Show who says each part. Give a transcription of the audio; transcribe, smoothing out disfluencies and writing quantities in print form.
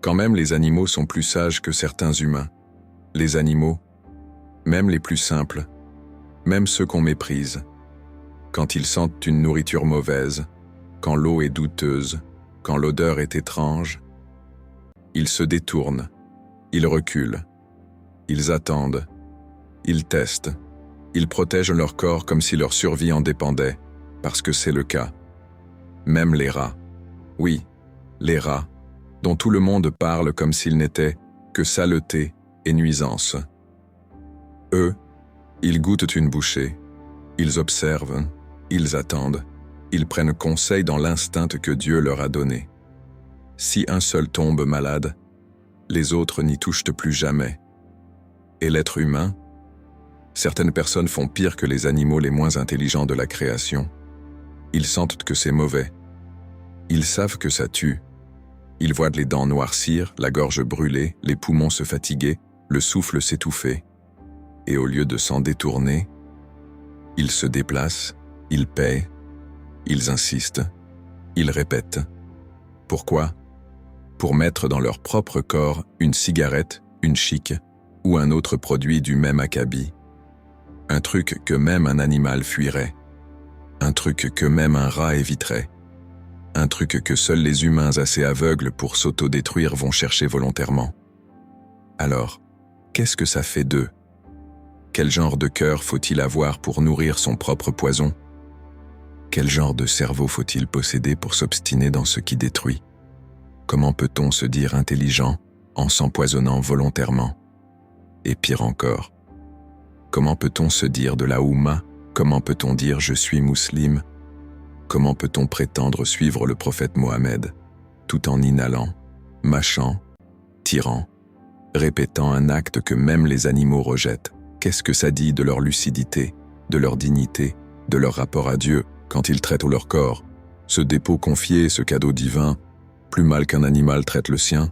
Speaker 1: Quand même les animaux sont plus sages que certains humains. Les animaux, même les plus simples, même ceux qu'on méprise, quand ils sentent une nourriture mauvaise, quand l'eau est douteuse, quand l'odeur est étrange, ils se détournent, ils reculent, ils attendent, ils testent, ils protègent leur corps comme si leur survie en dépendait, parce que c'est le cas. Même les rats. Oui, les rats, dont tout le monde parle comme s'ils n'étaient que saleté et nuisance. Eux, ils goûtent une bouchée, ils observent, ils attendent, ils prennent conseil dans l'instinct que Dieu leur a donné. Si un seul tombe malade, les autres n'y touchent plus jamais. Et l'être humain? Certaines personnes font pire que les animaux les moins intelligents de la création. Ils sentent que c'est mauvais. Ils savent que ça tue. Ils voient les dents noircir, la gorge brûler, les poumons se fatiguer, le souffle s'étouffer. Et au lieu de s'en détourner, ils se déplacent, ils paient, ils insistent, ils répètent. Pourquoi? Pour mettre dans leur propre corps une cigarette, une chic ou un autre produit du même acabit. Un truc que même un animal fuirait. Un truc que même un rat éviterait. Un truc que seuls les humains assez aveugles pour s'autodétruire vont chercher volontairement. Alors, qu'est-ce que ça fait d'eux? Quel genre de cœur faut-il avoir pour nourrir son propre poison? Quel genre de cerveau faut-il posséder pour s'obstiner dans ce qui détruit? Comment peut-on se dire intelligent en s'empoisonnant volontairement? Et pire encore, comment peut-on se dire de la Houmma? Comment peut-on dire « je suis musulman » ? Comment peut-on prétendre suivre le prophète Mohammed, tout en inhalant, mâchant, tirant, répétant un acte que même les animaux rejettent? Qu'est-ce que ça dit de leur lucidité, de leur dignité, de leur rapport à Dieu quand ils traitent leur corps, ce dépôt confié, ce cadeau divin, plus mal qu'un animal traite le sien?